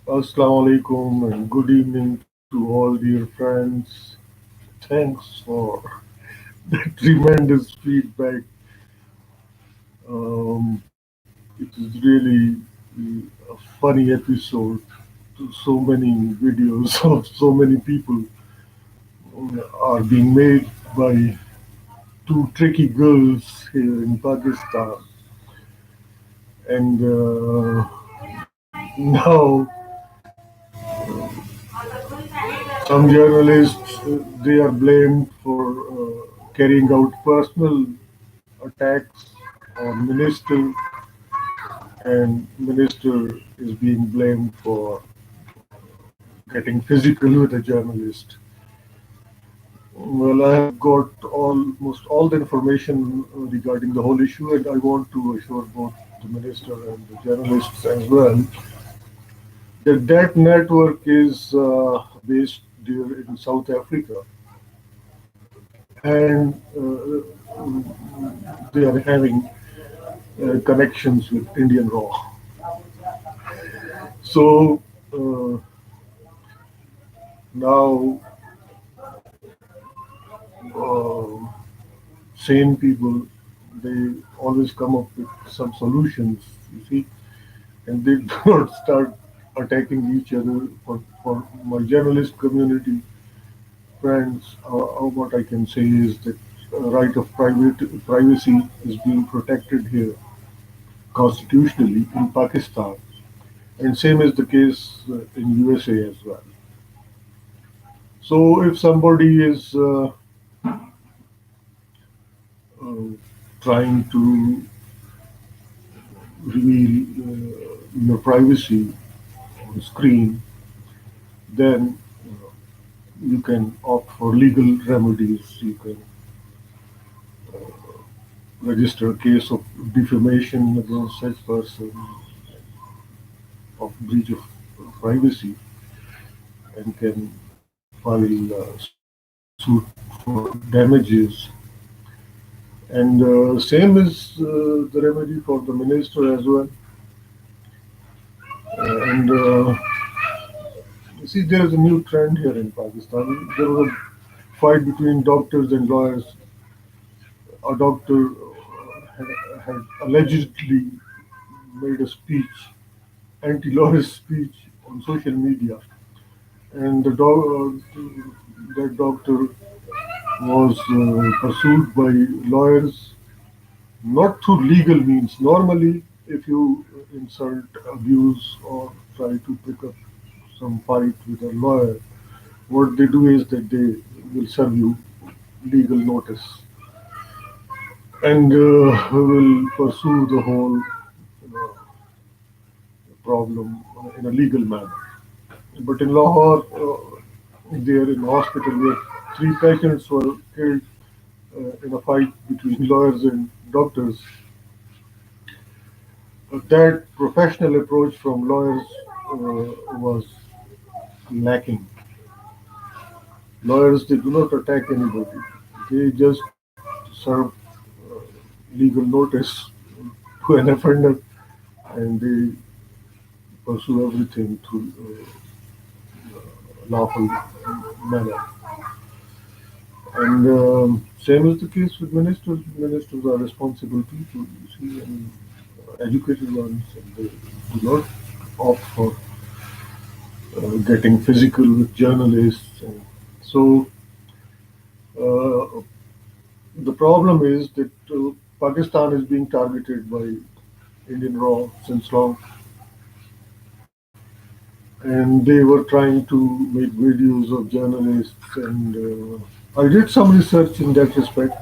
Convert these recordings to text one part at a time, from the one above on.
Assalamu alaikum and good evening to all dear friends. Thanks for the tremendous feedback. It is really a funny episode. So many videos of so many people are being made by two tricky girls here in Pakistan. And now some journalists they are blamed for carrying out personal attacks on minister, and minister is being blamed for getting physical with a journalist. Well, I have got almost all the information regarding the whole issue, and I want to assure both the minister and the journalists as well that that network is based there in South Africa, and they are having connections with Indian Raw. So now uh, sane people, they always come up with some solutions, you see, and they do not start attacking each other. For my journalist community friends, what I can say is that right of privacy is being protected here constitutionally in Pakistan, and same is the case in USA as well. So if somebody is uh, trying to reveal your privacy on screen, then you can opt for legal remedies. You can register a case of defamation against such person, of breach of privacy, and can file suit for damages. And same is the remedy for the minister as well. And you see, there is a new trend here in Pakistan. There was a fight between doctors and lawyers. A doctor had allegedly made a speech, anti-lawyerist speech on social media, and that doctor was pursued by lawyers, not through legal means. Normally, if you insult, abuse, or try to pick up some fight with a lawyer, what they do is that they will serve you legal notice and will pursue the whole problem in a legal manner. But in Lahore, there in the hospital where three patients were killed in a fight between lawyers and doctors, that professional approach from lawyers was lacking. Lawyers, they do not attack anybody. They just serve legal notice to an offender, and they pursue everything through lawful manner. And same is the case with ministers. Ministers are responsible people, you see, and educated ones, and they do not opt for getting physical with journalists. And so uh, the problem is that Pakistan is being targeted by Indian Raw since long, and they were trying to make videos of journalists. And I did some research in that respect,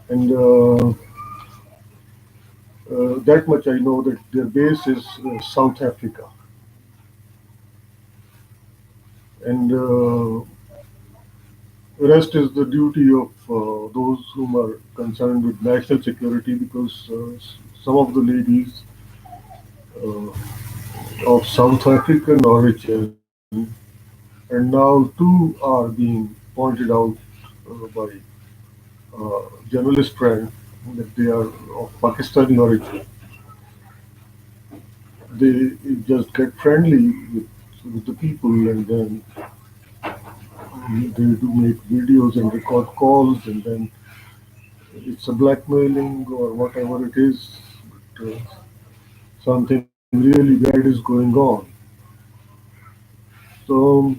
and that much I know that their base is South Africa, and the rest is the duty of those whom are concerned with national security, because some of the ladies uh, of South African origin, and now two are being pointed out by journalist friend that they are of Pakistani origin. they just get friendly with the people, and then they do make videos and record calls, and then it's a blackmailing or whatever it is. But, something really bad is going on. So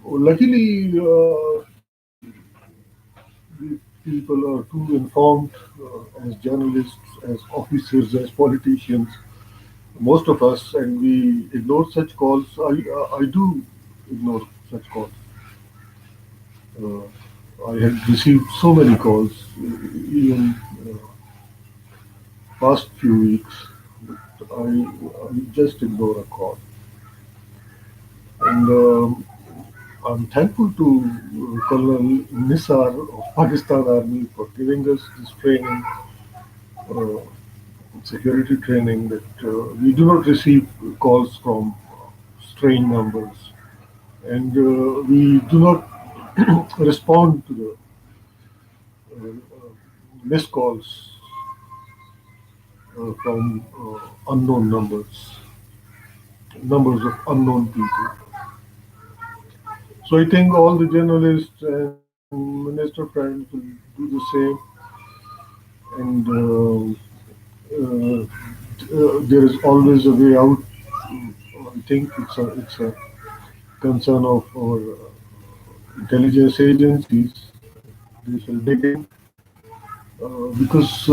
luckily, we people are too informed as journalists, as officers, as politicians, most of us, and we ignore such calls. I do ignore such calls. Uh, I had received so many calls, even past few weeks. I just ignore a call, and I'm thankful to Colonel Nisar of Pakistan Army for giving us this training, uh, security training, that we do not receive calls from strange numbers, and we do not respond to the missed calls from unknown numbers of unknown people. So I think all the journalists and minister friends will do the same, and there is always a way out. I think it's a concern of our intelligence agencies. They shall dig in because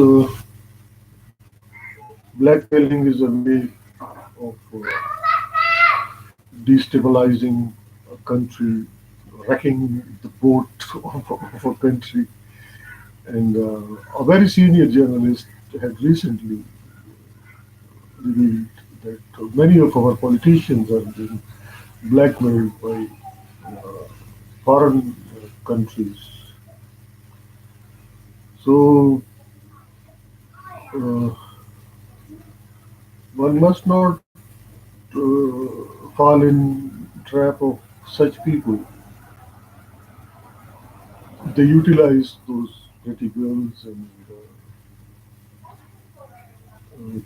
blackmailing is a way of destabilizing a country, wrecking the boat of a country. And a very senior journalist had recently revealed that many of our politicians are being blackmailed by foreign countries. So uh, one must not fall in trap of such people. They utilize those pretty girls, and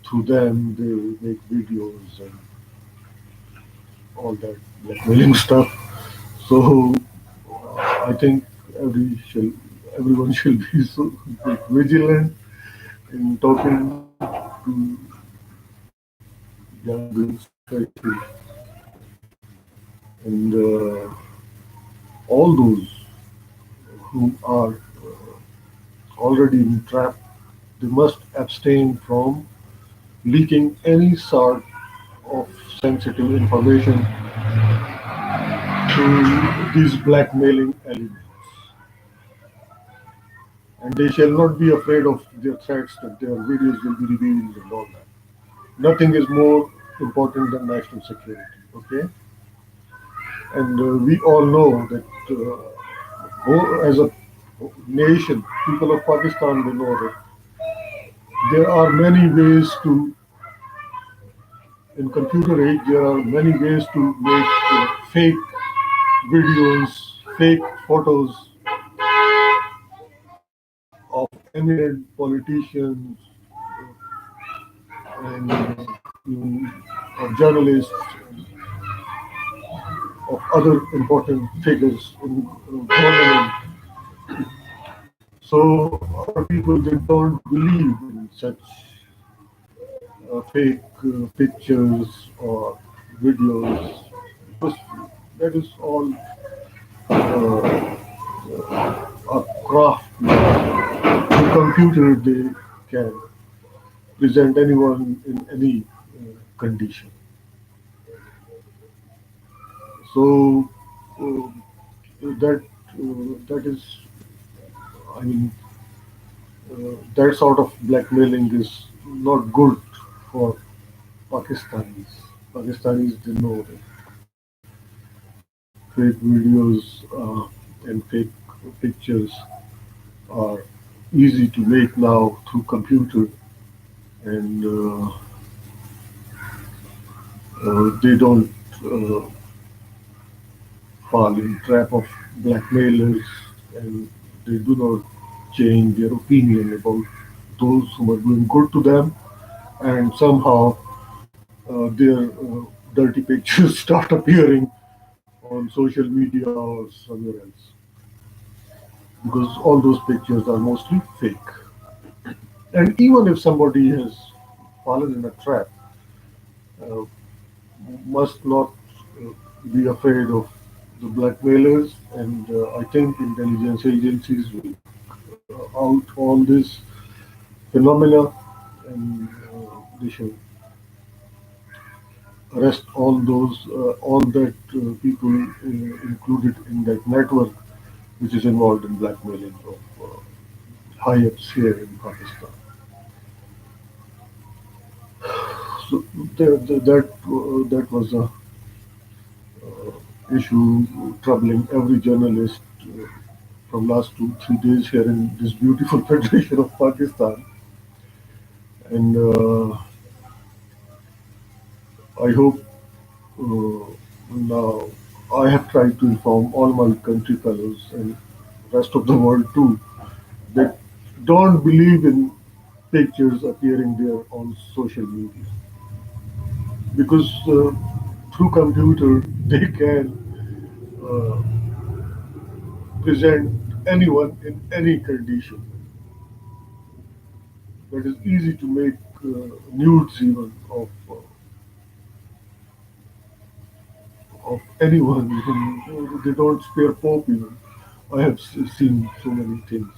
through them they make videos and all that blackmailing stuff. So I think everyone shall be so vigilant in talking to young girls, especially, and all those who are already in trap. They must abstain from leaking any sort of sensitive information to these blackmailing elements. And they shall not be afraid of their threats that their videos will be revealed and all that. Nothing is more important than national security. Okay, and we all know that as a nation, people of Pakistan, they know that there are many ways to, in computer age, there are many ways to make fake videos, fake photos of eminent politicians and even of journalists, of other important figures in government. So our people, they don't believe in such fake pictures or videos, because that is all a craft. The computer, they can present anyone in any condition. So uh, that is, I mean, that sort of blackmailing is not good for Pakistanis. Pakistanis, they know that fake videos and fake pictures are easy to make now through computer, and they don't uh, fall in trap of blackmailers, and they do not change their opinion about those who are doing good to them, and somehow their dirty pictures start appearing on social media or somewhere else, because all those pictures are mostly fake. And even if somebody has fallen in a trap, uh, must not uh, be afraid of the blackmailers, and I think intelligence agencies will out all this phenomena, and they should arrest all that people included in that network which is involved in blackmailing of high ups here in Pakistan. So that was a issue troubling every journalist from last 2 3 days here in this beautiful federation of Pakistan, and I hope now I have tried to inform all my country fellows and rest of the world too that don't believe in pictures appearing there on social media, because through computer they can uh, present anyone in any condition. That is easy to make nudes even of anyone. Even, they don't spare Pope even. I have seen so many things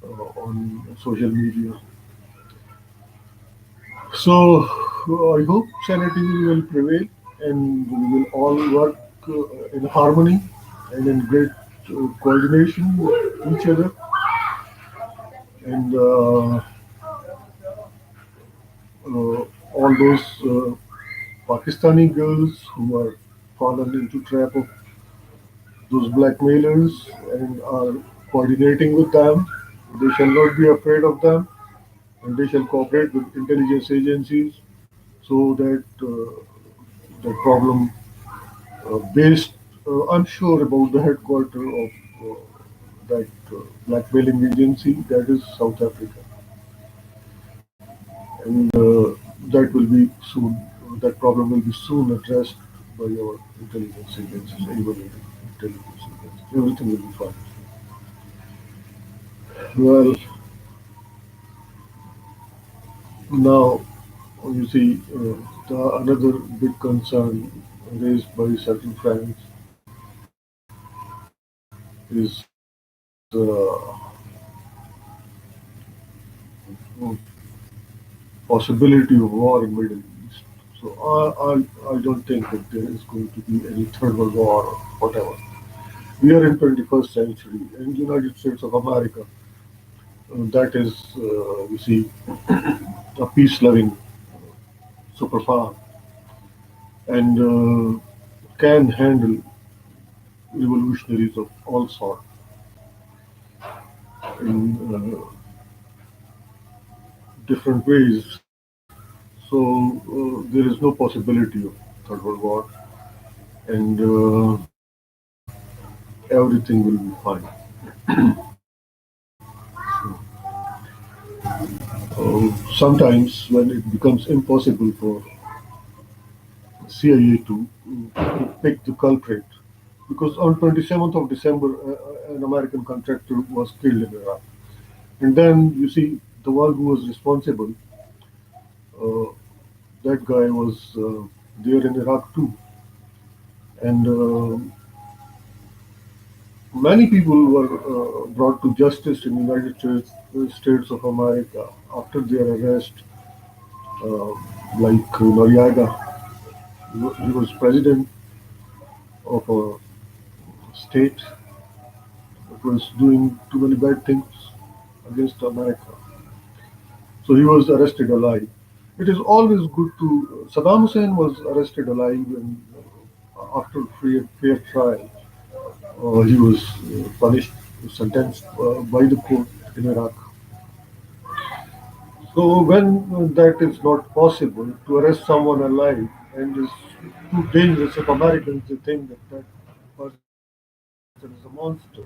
on social media. So I hope sanity will prevail and we will all work in harmony and in great coordination with each other. And all those Pakistani girls who are fallen into trap of those blackmailers and are coordinating with them, they shall not be afraid of them, and they shall cooperate with intelligence agencies so that the problem based, I'm sure about the headquarter of that blackmailing agency, that is South Africa, and that will be soon. That problem will be soon addressed by our intelligence agencies, even intelligence agencies. Everything will be fine. Well, now you see, another big concern raised by certain friends is possibility of war in Middle East. So I don't think that there is going to be any third world war or whatever. We are in 21st century, and United States of America, that is, you see, a peace-loving superpower, and can handle revolutionaries of all sorts in different ways. So there is no possibility of third world war, and everything will be fine. Sometimes when it becomes impossible for CIA to pick the culprit, because on 27th of December, an American contractor was killed in Iraq. And then you see the one who was responsible, uh, that guy was there in Iraq too. And many people were brought to justice in the States of America after their arrest, uh, like Noriega. He was president of a state that was doing too many bad things against America. So he was arrested alive. It is always good to. Saddam Hussein was arrested alive, and after fair trial, he was punished, sentenced by the court in Iraq. So when that is not possible to arrest someone alive and is too dangerous, if Americans they think that that person is a monster,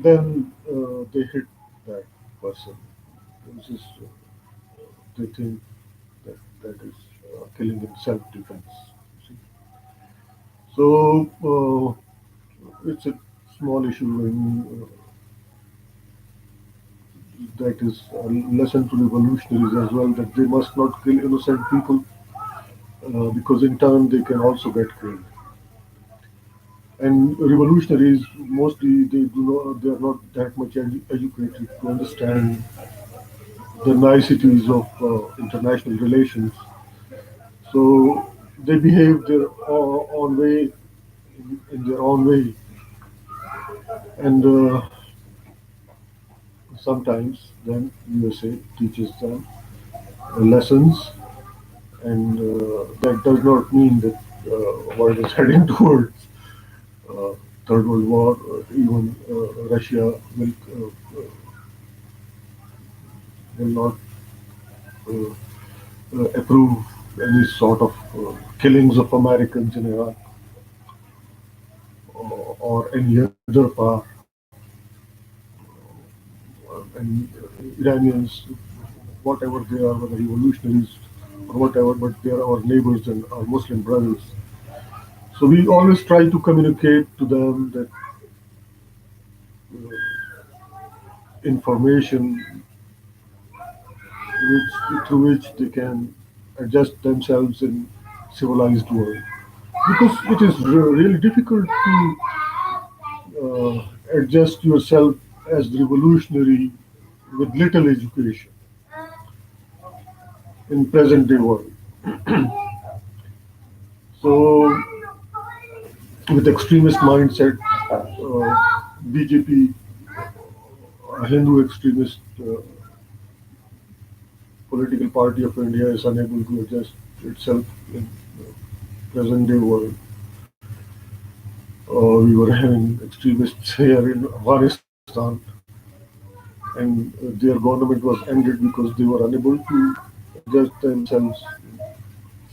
then they hit that person. This is, they think that is killing in self-defense. See. So it's a small issue, and that is a lesson to revolutionaries as well, that they must not kill innocent people, because in turn they can also get killed. And revolutionaries mostly they are not that much educated to understand the niceties of international relations. So they behave their own way, in their own way, and sometimes then USA teaches them lessons, and that does not mean that world is heading towards uh, Third World War. Even Russia will not uh, approve any sort of killings of Americans in Iraq, or any other power. And Iranians, whatever they are, whether revolutionaries or whatever, but they are our neighbors and our Muslim brothers. So we always try to communicate to them that information through which they can adjust themselves in civilized world. Because it is really difficult to adjust yourself as revolutionary with little education in present day world. So with extremist mindset, BJP, a Hindu extremist political party of India, is unable to adjust itself in present day world. We were having extremists here in Afghanistan, and their government was ended because they were unable to adjust themselves in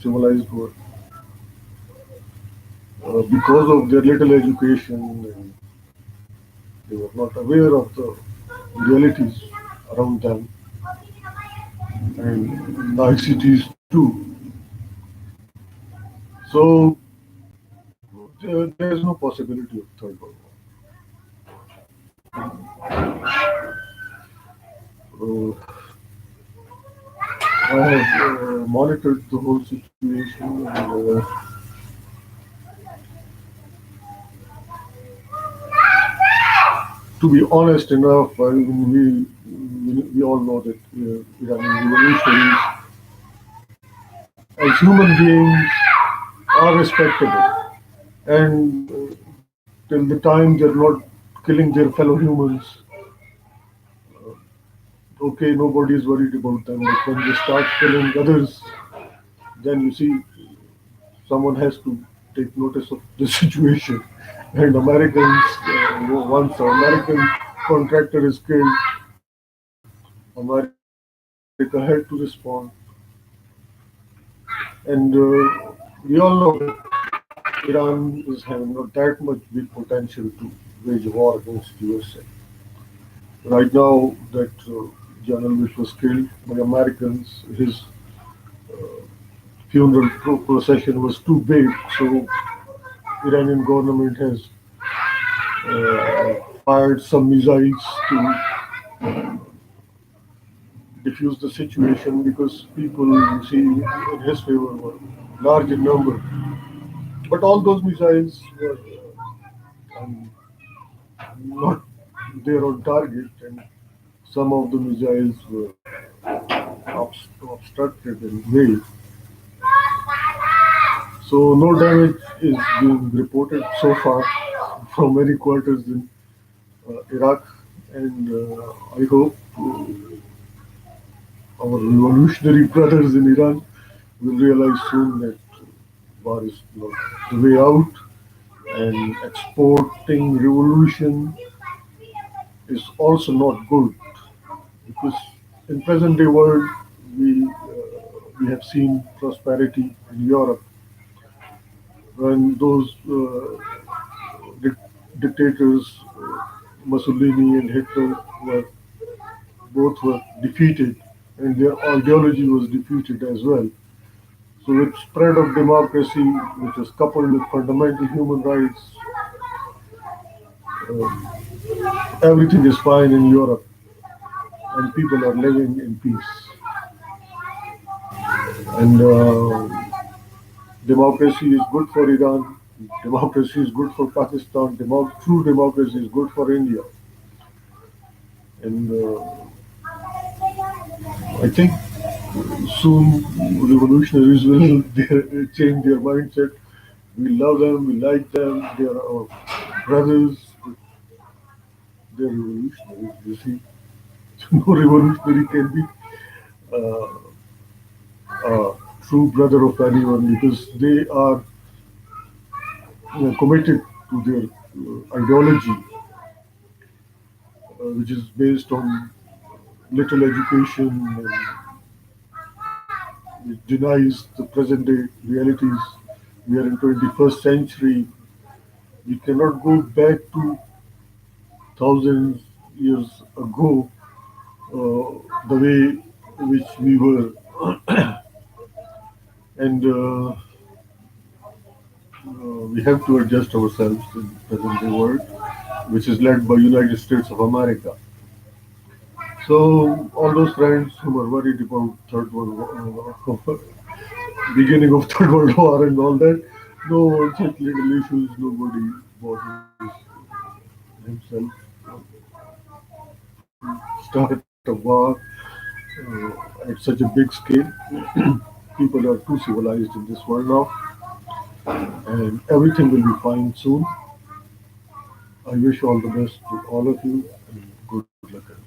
civilized world, because of their little education, and they were not aware of the realities around them and niceties too. So there is no possibility of third world war. I have monitored the whole situation, and to be honest enough, I mean, we all know that Iranian revolutionaries as human beings are respectable, and till the time they're not killing their fellow humans, okay, nobody is worried about them. But when they start killing others, then you see someone has to take notice of the situation. And Americans, once an American contractor is killed, America had to respond. And we all know that Iran is having not that much big potential to wage a war against USA. Right now, that general which was killed by Americans, his funeral procession was too big, so Iranian government has fired some missiles to diffuse the situation, because people, you see, in his favor were large in number. But all those missiles were um, not there on target, and some of the missiles were obstructed and veiled. So no damage is being reported so far from many quarters in Iraq, and I hope our revolutionary brothers in Iran will realize soon that war is not the way out, and exporting revolution is also not good, because in present day world we have seen prosperity in Europe when those dictators, Mussolini and Hitler, were both were defeated, and their ideology was defeated as well. So with spread of democracy, which is coupled with fundamental human rights, everything is fine in Europe, and people are living in peace. And democracy is good for Iran. Democracy is good for Pakistan. True democracy is good for India. And I think soon revolutionaries will change their mindset. We love them, we like them, they are our brothers, but they're revolutionaries, you see. No revolutionary can be uh, a true brother of anyone because they are committed to their ideology, which is based on little education and it denies the present day realities. We are in 21st century. We cannot go back to thousands years ago the way which we were, and we have to adjust ourselves in the present day world, which is led by United States of America. So all those friends who are worried about third world beginning of third world war and all that, no one such little issues. Nobody bothers himself start a war at such a big scale. People are too civilized in this world now, and everything will be fine soon. I wish all the best to all of you, and good luck.